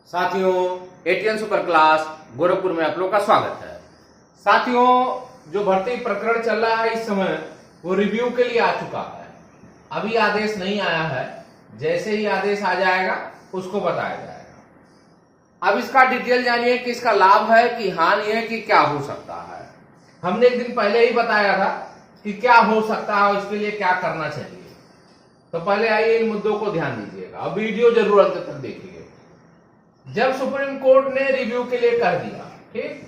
साथियों, ATN super class Gorakhpur में आप लोग का स्वागत है। साथियों, जो भर्ती प्रकरण चल रहा है इस समय वो रिव्यू के लिए आ चुका है। अभी आदेश नहीं आया है, जैसे ही आदेश आ जाएगा उसको बताया जाएगा। अब इसका डिटेल जानिए कि इसका लाभ है कि हानि है कि क्या हो सकता है। हमने एक दिन पहले ही बताया था कि क्या हो सकता है, उसके लिए क्या करना चाहिए। तो पहले आइए इन मुद्दों को ध्यान दीजिएगा, अब वीडियो जरूर अंत तक देखिए। जब सुप्रीम कोर्ट ने रिव्यू के लिए कह दिया, ठीक,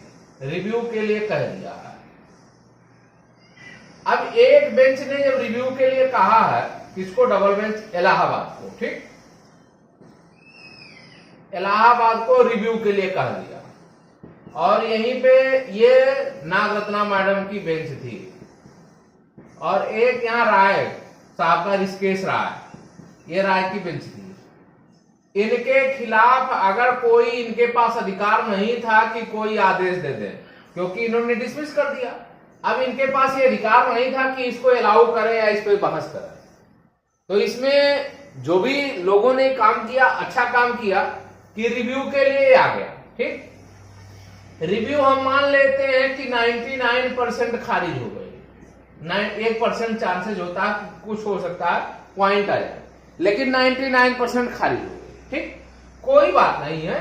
रिव्यू के लिए कह दिया है। अब एक बेंच ने जब रिव्यू के लिए कहा है, किसको? डबल बेंच इलाहाबाद को, ठीक, इलाहाबाद को रिव्यू के लिए कह दिया। और यहीं पे ये नागरत्ना मैडम की बेंच थी और एक यहाँ राय साहब का ऋषिकेश राय, ये राय की बेंच थी। इनके खिलाफ अगर कोई, इनके पास अधिकार नहीं था कि कोई आदेश दे दे, क्योंकि इन्होंने डिसमिस कर दिया। अब इनके पास ये अधिकार नहीं था कि इसको अलाउ करे या इस पर बहस करे। तो इसमें जो भी लोगों ने काम किया, अच्छा काम किया कि रिव्यू के लिए आ गया, ठीक। रिव्यू हम मान लेते हैं कि 99% खारिज हो गई, 1% चांसेस होता है कुछ हो सकता है, पॉइंट आ जाए, लेकिन 99% खारिज हो गई, ठीक। कोई बात नहीं है,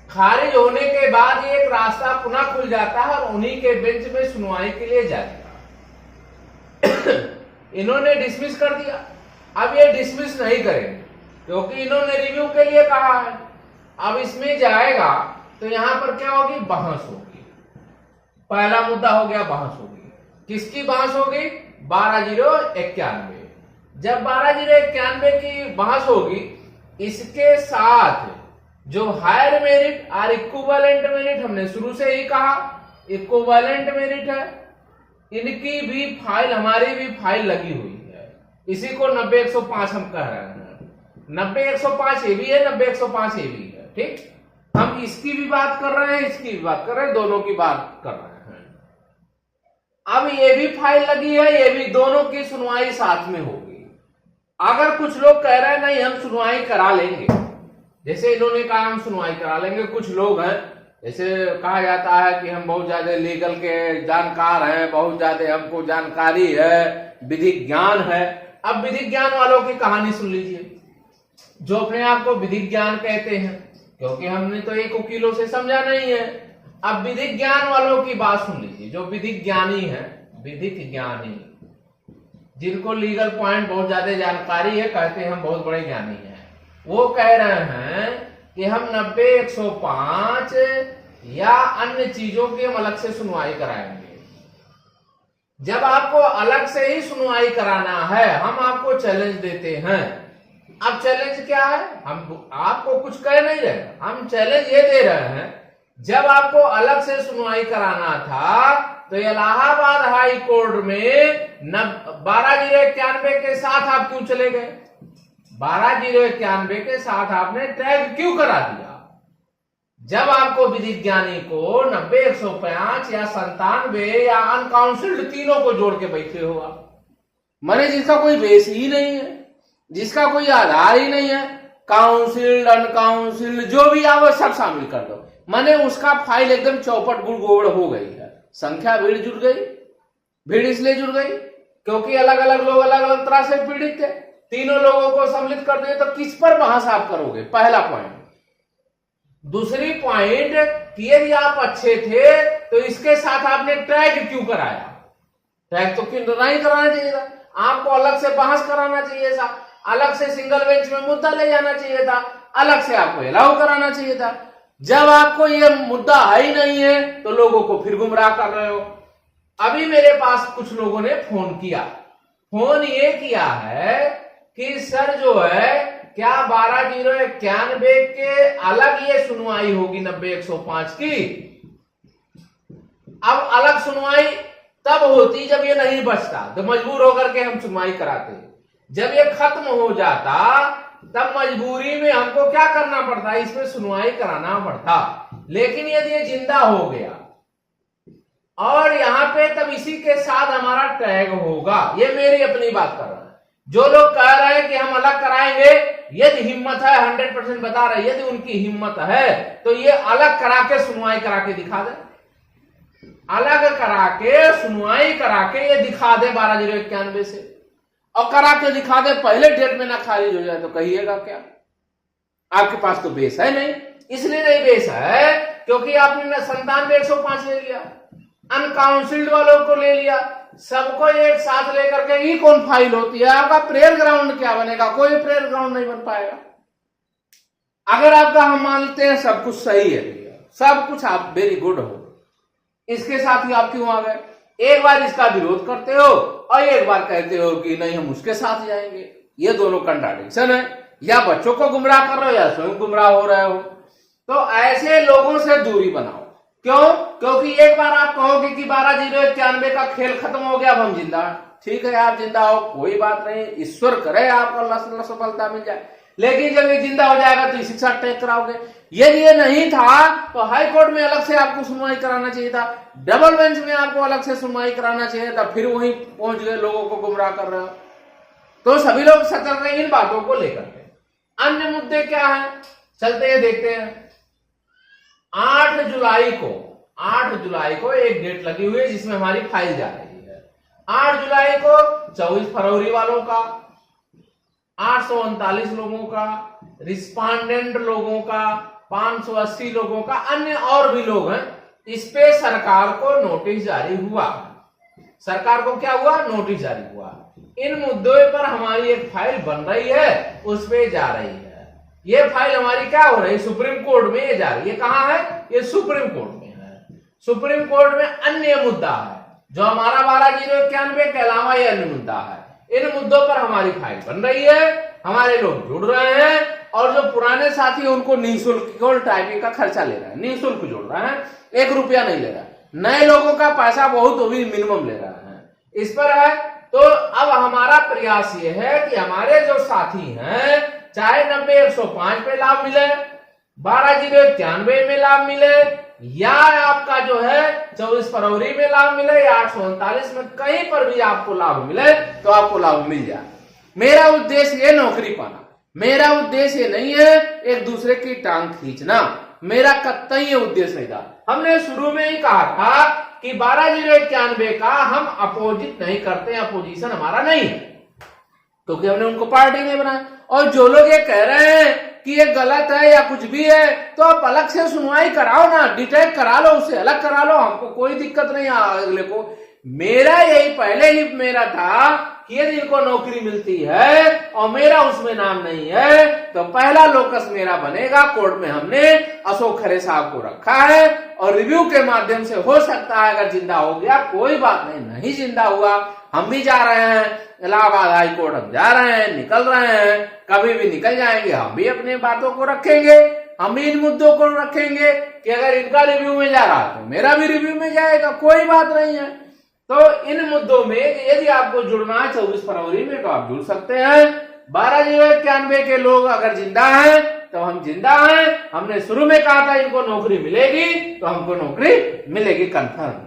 खारिज होने के बाद एक रास्ता पुनः खुल जाता है और उन्हीं के बेंच में सुनवाई के लिए जाएगा। इन्होंने डिसमिस कर दिया। अब ये डिसमिस नहीं करेंगे क्योंकि इन्होंने रिव्यू के लिए कहा है। अब इसमें जाएगा तो यहां पर क्या होगी? बहस होगी। पहला मुद्दा हो गया, बहस होगी। किसकी बहस होगी? 12,091। जब 12,091 की बहस होगी, इसके साथ जो हायर मेरिट और इक्विवेलेंट मेरिट, हमने शुरू से ही कहा इक्विवेलेंट मेरिट है, इनकी भी फाइल, हमारी भी फाइल लगी हुई है। इसी को 90-105 हम कह रहे हैं। 90-105 ये भी है, 90-105 ये भी है, ठीक। हम इसकी भी बात कर रहे हैं, इसकी भी बात कर रहे हैं, दोनों की बात कर रहे हैं। अब ये भी फाइल लगी है, ये भी, दोनों की सुनवाई साथ में होगी। अगर कुछ लोग कह रहे हैं नहीं हम सुनवाई करा लेंगे, जैसे इन्होंने कहा हम सुनवाई करा लेंगे, कुछ लोग हैं, जैसे कहा जाता है कि हम बहुत ज्यादा लीगल के जानकार हैं, बहुत ज्यादा हमको जानकारी है, विधिक ज्ञान है। अब विधिक ज्ञान वालों की कहानी सुन लीजिए, जो अपने आप को विधिक ज्ञान कहते हैं, क्योंकि हमने तो एक वकीलों से समझा नहीं है। अब विधिक ज्ञान वालों की बात सुन लीजिए, जो विधिक ज्ञानी है, विधिक ज्ञानी, जिनको लीगल पॉइंट बहुत ज्यादा जानकारी है, कहते हैं हम बहुत बड़े ज्ञानी हैं। वो कह रहे हैं कि हम 90-105 या अन्य चीजों की हम अलग से सुनवाई कराएंगे। जब आपको अलग से ही सुनवाई कराना है, हम आपको चैलेंज देते हैं। अब चैलेंज क्या है? हम आपको कुछ कह नहीं रहे, हम चैलेंज ये दे रहे हैं, जब आपको अलग से सुनवाई कराना था तो इलाहाबाद हाई कोर्ट में 12,091 के साथ आप क्यों चले गए? 12,091 के साथ आपने टैग क्यों करा दिया? जब आपको विधिक ज्ञानी को 90-105 या 97 या अनकाउंसिल्ड, तीनों को जोड़ के बैठे हो आप, माने जिसका कोई बेस ही नहीं है, जिसका कोई आधार ही नहीं है, काउंसिल्ड अनकाउंसिल्ड जो भी आप सब शामिल कर दो, माने उसका फाइल एकदम चौपट गुड़ गोबड़ हो गई है। संख्या भीड़ जुड़ गई। भीड़ इसलिए जुड़ गई क्योंकि अलग अलग लोग अलग अलग तरह से पीड़ित थे। तीनों लोगों को सम्मिलित कर दिए तो किस पर बहस आप करोगे? पहला पॉइंट। दूसरी पॉइंट कि यदि आप अच्छे थे तो इसके साथ आपने ट्रैक क्यों कराया? ट्रैक तो क्यों नहीं कराना चाहिए था? आपको अलग से बहस कराना चाहिए था, अलग से सिंगल बेंच में मुद्दा ले जाना चाहिए था, अलग से आपको अलाउ कराना चाहिए था। जब आपको ये मुद्दा है ही नहीं है तो लोगों को फिर गुमराह कर रहे हो। अभी मेरे पास कुछ लोगों ने फोन किया, फोन ये किया है कि सर जो है क्या 12,091 के अलग ये सुनवाई होगी 90-105 की? अब अलग सुनवाई तब होती जब ये नहीं बचता, तो मजबूर होकर के हम सुनवाई कराते। जब ये खत्म हो जाता तब मजबूरी में हमको क्या करना पड़ता? इसमें सुनवाई कराना पड़ता। लेकिन यदि ये जिंदा हो गया और यहां पे, तब इसी के साथ हमारा टैग होगा। ये मेरी अपनी बात कर रहा है। जो लोग कह रहे हैं कि हम अलग कराएंगे, यदि हिम्मत है, 100% बता रहे, यदि उनकी हिम्मत है तो ये अलग करा के सुनवाई करा के दिखा दे, अलग करा के सुनवाई करा के ये दिखा दे 12,091 से, और करा के दिखा दे, पहले डेट में ना खारिज हो जाए तो कहिएगा क्या? आपके पास तो बेस है नहीं, इसलिए नहीं बेस है क्योंकि आपने 97,105 ले लिया, अनकाउंसिल्ड वालों को ले लिया, सबको एक साथ लेकर के ही कौन फाइल होती है? आपका प्रेयर ग्राउंड क्या बनेगा? कोई प्रेयर ग्राउंड नहीं बन पाएगा। अगर आपका हम मानते हैं सब कुछ सही है, सब कुछ आप वेरी गुड हो, इसके साथ ही आप क्यों आ गए? एक बार इसका विरोध करते हो और एक बार कहते हो कि नहीं हम उसके साथ जाएंगे। ये दोनों कंट्राडिक्शन है, या बच्चों को गुमराह कर रहे हो या स्वयं गुमराह हो रहे हो। तो ऐसे लोगों से दूरी बनाओ। क्यों? क्योंकि एक बार आप कहोगे कि 12,091 का खेल खत्म हो गया, अब हम जिंदा। ठीक है, आप जिंदा हो, कोई बात नहीं, ईश्वर करे आपको अल्लाह से सफलता मिल जाए। लेकिन जब ये जिंदा हो जाएगा तो इसी के साथ टैग कराओगे। यदि ये नहीं था तो हाई कोर्ट में अलग से आपको सुनवाई कराना चाहिए था, डबल बेंच में आपको अलग से सुनवाई कराना चाहिए था, फिर वहीं पहुंच गए, लोगों को गुमराह कर रहे हो। तो सभी लोग सतर्क रहे इन बातों को लेकर के। अन्य मुद्दे क्या है, चलते हैं देखते हैं। 8 जुलाई को एक डेट लगी हुई है जिसमें हमारी फाइल जा रही है। 8 जुलाई को 24 फरवरी वालों का, 839 लोगों का, रिस्पांडेंट लोगों का, 580 लोगों का, अन्य और भी लोग हैं, इस पे सरकार को नोटिस जारी हुआ। सरकार को क्या हुआ? नोटिस जारी हुआ। इन मुद्दों पर हमारी एक फाइल बन रही है, उस पे जा रही है। ये फाइल हमारी क्या हो रही है? सुप्रीम कोर्ट में ये जा रही है। कहां है? ये सुप्रीम कोर्ट में है। सुप्रीम कोर्ट में अन्य मुद्दा है जो हमारा 12,091 के अलावा ये अन्य मुद्दा है। इन मुद्दों पर हमारी फाइल बन रही है, हमारे लोग जुड़ रहे हैं, और जो पुराने साथी उनको निःशुल्क केवल टाइपिंग का खर्चा ले रहे हैं, निःशुल्क जुड़ रहे हैं, 1 रुपया नहीं ले रहा। नए लोगों का पैसा बहुत वो भी मिनिमम ले रहा है, इस पर है। तो अब हमारा प्रयास ये है कि हमारे जो साथी हैं, चाहे 90-105 पे लाभ मिले, 12,091 में लाभ मिले, या आपका जो है 24 फरवरी में लाभ मिले, या 839 में, कहीं पर भी आपको लाभ मिले तो आपको लाभ मिल जाए। मेरा उद्देश्य ये नौकरी पाना, मेरा उद्देश्य ये नहीं है एक दूसरे की टांग खींचना, मेरा कतई ये उद्देश्य नहीं था। हमने शुरू में ही कहा था कि 12,091 का हम अपोजिट नहीं करते, अपोजिशन हमारा नहीं है, क्योंकि हमने उनको पार्टी नहीं बनाया। और जो लोग ये कह रहे हैं कि ये गलत है या कुछ भी है, तो आप अलग से सुनवाई कराओ ना, डिटेक्ट करा लो, उसे अलग करा लो, हमको कोई दिक्कत नहीं है अगले को। मेरा यही पहले ही मेरा था कि यदि इनको नौकरी मिलती है और मेरा उसमें नाम नहीं है तो पहला लोकस मेरा बनेगा। कोर्ट में हमने अशोक खरे साहब को रखा है और रिव्यू के माध्यम से हो सकता है अगर जिंदा हो गया, कोई बात नहीं, नहीं जिंदा हुआ, हम भी जा रहे हैं इलाहाबाद हाई कोर्ट, हम जा रहे हैं, निकल रहे हैं, कभी भी निकल जाएंगे, हम भी अपनी बातों को रखेंगे, हम भी इन मुद्दों को रखेंगे कि अगर इनका रिव्यू में जा रहा है तो मेरा भी रिव्यू में जाएगा, कोई बात नहीं है। तो इन मुद्दों में यदि आपको जुड़ना है 24 फरवरी में तो आप जुड़ सकते हैं। 12,091 के लोग अगर जिंदा हैं तो हम जिंदा हैं। हमने शुरू में कहा था इनको नौकरी मिलेगी तो हमको नौकरी मिलेगी कंफर्म।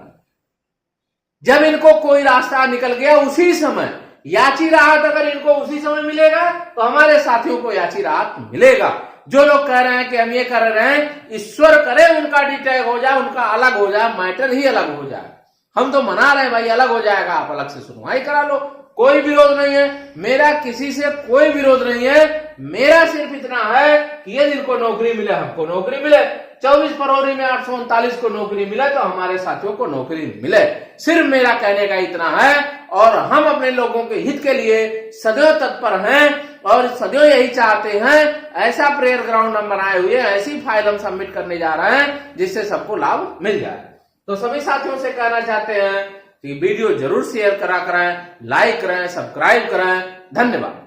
जब इनको कोई रास्ता निकल गया उसी समय याची राहत अगर इनको उसी समय मिलेगा तो हमारे साथियों को याची राहत मिलेगा। जो लोग कह रहे हैं कि हम ये कर रहे हैं, ईश्वर करे उनका डिटैग हो जाए, उनका अलग हो जाए, मैटर ही अलग हो जाए। हम तो मना रहे हैं भाई अलग हो जाएगा, आप अलग से सुनवाई करा लो, कोई विरोध नहीं है, मेरा किसी से कोई विरोध नहीं है। मेरा सिर्फ इतना है कि यदि इनको नौकरी मिले, हमको नौकरी मिले, 24 फरवरी में 839 को नौकरी मिले तो हमारे साथियों को नौकरी मिले। सिर्फ मेरा कहने का इतना है और हम अपने लोगों के हित के लिए सदैव तत्पर हैं और सदैव यही चाहते हैं। ऐसा प्रेयर ग्राउंड हम बनाए हुए हैं, ऐसी फाइल हम सबमिट करने जा रहे हैं जिससे सबको लाभ मिल जाए। तो सभी साथियों से कहना चाहते हैं कि वीडियो जरूर शेयर करा करें, लाइक करें, सब्सक्राइब करें। धन्यवाद।